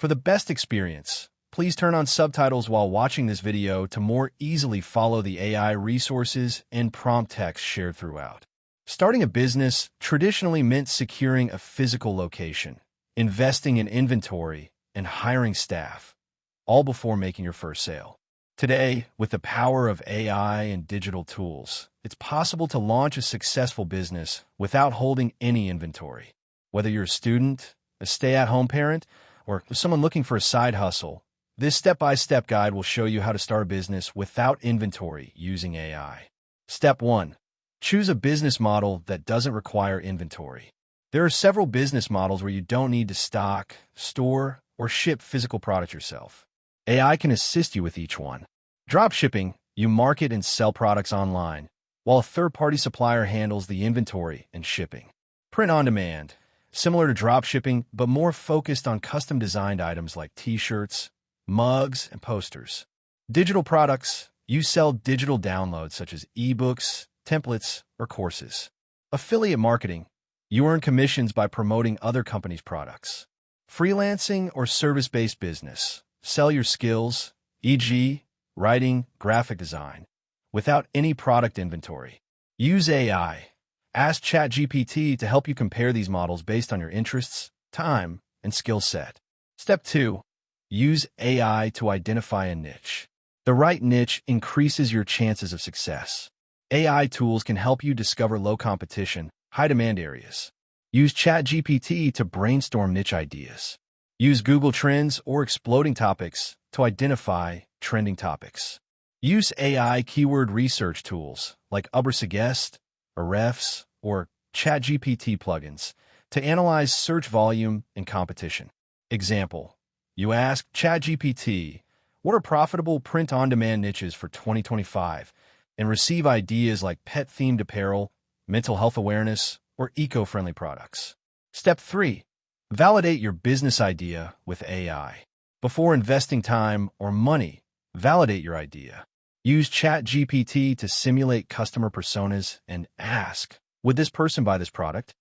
For the best experience, please turn on subtitles while watching this video to more easily follow the AI resources and prompt text shared throughout. Starting a business traditionally meant securing a physical location, investing in inventory, and hiring staff, all before making your first sale. Today, with the power of AI and digital tools, it's possible to launch a successful business without holding any inventory. Whether you're a student, a stay-at-home parent, or someone looking for a side hustle, this step-by-step guide will show you how to start a business without inventory using AI. Step 1. Choose a business model that doesn't require inventory. There are several business models where you don't need to stock, store, or ship physical product yourself. AI can assist you with each one. Dropshipping, you market and sell products online, while a third-party supplier handles the inventory and shipping. Print on demand, similar to dropshipping, but more focused on custom-designed items like t-shirts, mugs, and posters. Digital products, you sell digital downloads such as ebooks, templates, or courses. Affiliate marketing, you earn commissions by promoting other companies' products. Freelancing or service-based business, sell your skills, e.g., writing, graphic design, without any product inventory. Use AI. Ask ChatGPT to help you compare these models based on your interests, time, and skill set. Step 2. Use AI to identify a niche. The right niche increases your chances of success. AI tools can help you discover low-competition, high-demand areas. Use ChatGPT to brainstorm niche ideas. Use Google Trends or exploding topics to identify trending topics. Use AI keyword research tools like Ubersuggest, Ahrefs, or ChatGPT plugins to analyze search volume and competition. Example, you ask ChatGPT, what are profitable print-on-demand niches for 2025, and receive ideas like pet-themed apparel, mental health awareness, or eco-friendly products. Step 3. Validate your business idea with AI. Before investing time or money, validate your idea. Use ChatGPT to simulate customer personas and ask, would this person buy this product?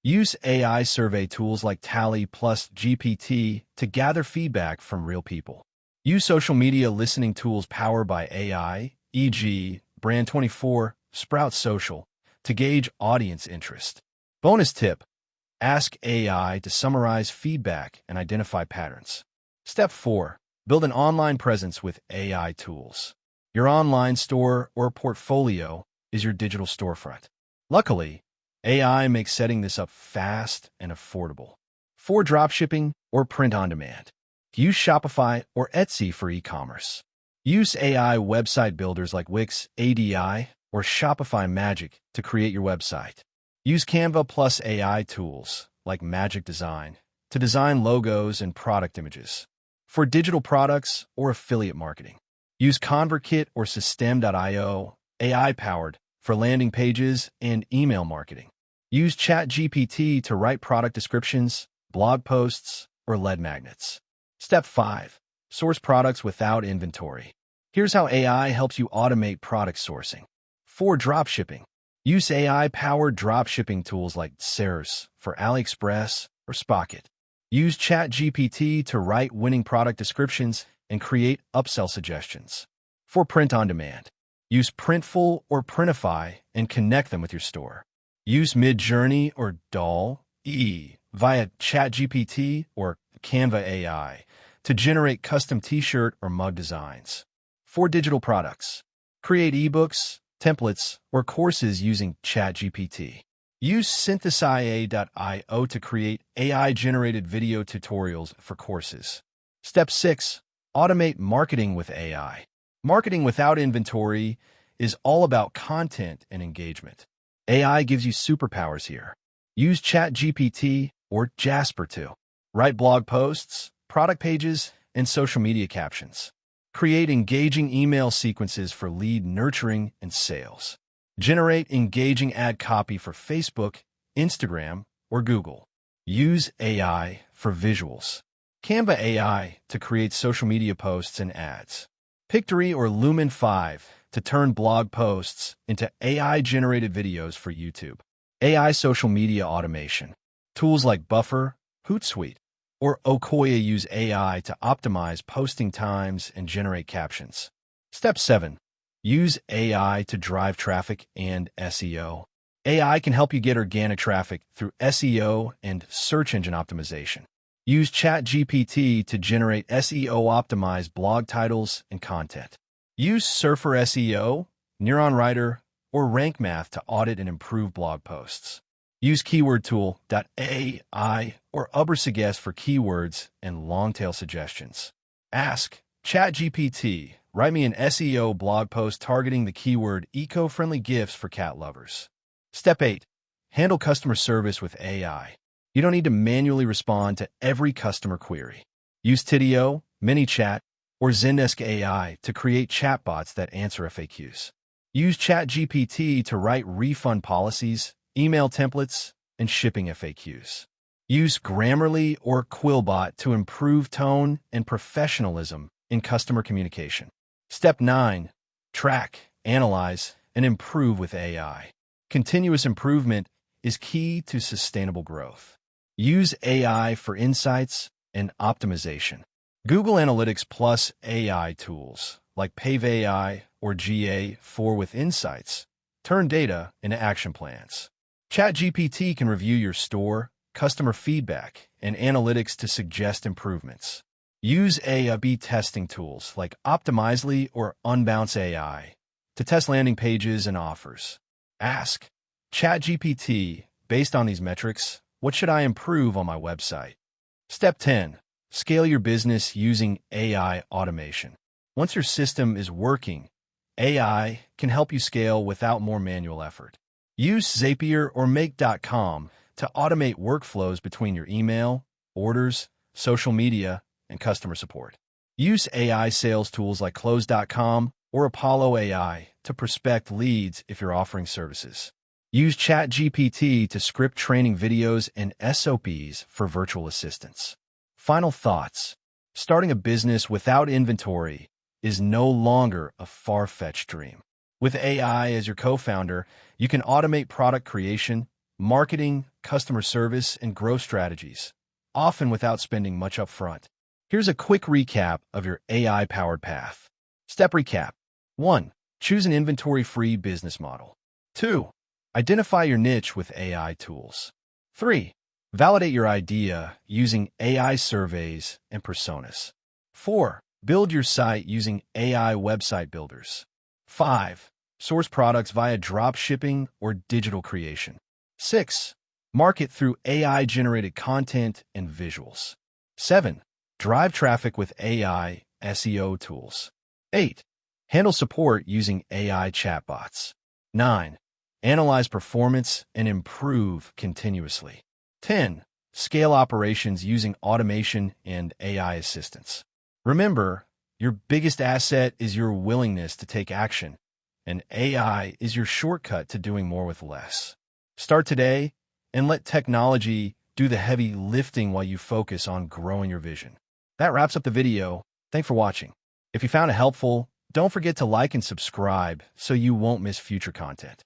Use AI survey tools like Tally plus GPT to gather feedback from real people. Use social media listening tools powered by AI, e.g., Brand24, Sprout Social, to gauge audience interest. Bonus tip, ask AI to summarize feedback and identify patterns. Step 4. Build an online presence with AI tools. Your online store or portfolio is your digital storefront. Luckily, AI makes setting this up fast and affordable. For dropshipping or print on demand, use Shopify or Etsy for e-commerce. Use AI website builders like Wix, ADI, or Shopify Magic to create your website. Use Canva plus AI tools like Magic Design to design logos and product images. For digital products or affiliate marketing, use ConvertKit or System.io, AI-powered, for landing pages and email marketing. Use ChatGPT to write product descriptions, blog posts, or lead magnets. Step 5. Source products without inventory. Here's how AI helps you automate product sourcing. For dropshipping, use AI-powered dropshipping tools like Ceres for AliExpress or Spocket. Use ChatGPT to write winning product descriptions and create upsell suggestions. For print on demand, use Printful or Printify and connect them with your store. Use Midjourney or DALL-E via ChatGPT or Canva AI to generate custom t-shirt or mug designs. For digital products, create ebooks, templates, or courses using ChatGPT. Use Synthesize.io to create AI-generated video tutorials for courses. Step 6. Automate marketing with AI. Marketing without inventory is all about content and engagement. AI gives you superpowers here. Use ChatGPT or Jasper to write blog posts, product pages, and social media captions. Create engaging email sequences for lead nurturing and sales. Generate engaging ad copy for Facebook, Instagram, or Google. Use AI for visuals. Canva AI to create social media posts and ads. Pictory or Lumen 5 to turn blog posts into AI-generated videos for YouTube. AI social media automation. Tools like Buffer, Hootsuite, or Okoya use AI to optimize posting times and generate captions. Step 7. Use AI to drive traffic and SEO. AI can help you get organic traffic through SEO and search engine optimization. Use ChatGPT to generate SEO-optimized blog titles and content. Use Surfer SEO, Neuron Writer, or Rank Math to audit and improve blog posts. Use KeywordTool.ai or Ubersuggest for keywords and long-tail suggestions. Ask ChatGPT, write me an SEO blog post targeting the keyword eco-friendly gifts for cat lovers. Step 8. Handle customer service with AI. You don't need to manually respond to every customer query. Use Tidio, MiniChat, or Zendesk AI to create chatbots that answer FAQs. Use ChatGPT to write refund policies, email templates, and shipping FAQs. Use Grammarly or Quillbot to improve tone and professionalism in customer communication. Step 9. Track, analyze, and improve with AI. Continuous improvement is key to sustainable growth. Use AI for insights and optimization. Google Analytics plus AI tools like Pave AI or GA4 with insights turn data into action plans. ChatGPT can review your store, customer feedback, and analytics to suggest improvements. Use A/B testing tools like Optimizely or Unbounce AI to test landing pages and offers. Ask ChatGPT, based on these metrics, what should I improve on my website? Step 10. Scale your business using AI automation. Once your system is working, AI can help you scale without more manual effort. Use Zapier or Make.com to automate workflows between your email, orders, social media, and customer support. Use AI sales tools like Close.com or Apollo AI to prospect leads if you're offering services. Use ChatGPT to script training videos and SOPs for virtual assistants. Final thoughts. Starting a business without inventory is no longer a far-fetched dream. With AI as your co-founder, you can automate product creation, marketing, customer service, and growth strategies, often without spending much upfront. Here's a quick recap of your AI-powered path. Step recap. 1. Choose an inventory-free business model. 2. Identify your niche with AI tools. 3. Validate your idea using AI surveys and personas. 4. Build your site using AI website builders. 5. Source products via drop shipping or digital creation. 6. Market through AI-generated content and visuals. 7. Drive traffic with AI SEO tools. 8. Handle support using AI chatbots. 9. Analyze performance and improve continuously. 10. Scale operations using automation and AI assistance. Remember, your biggest asset is your willingness to take action, and AI is your shortcut to doing more with less. Start today and let technology do the heavy lifting while you focus on growing your vision. That wraps up the video. Thanks for watching. If you found it helpful, don't forget to like and subscribe so you won't miss future content.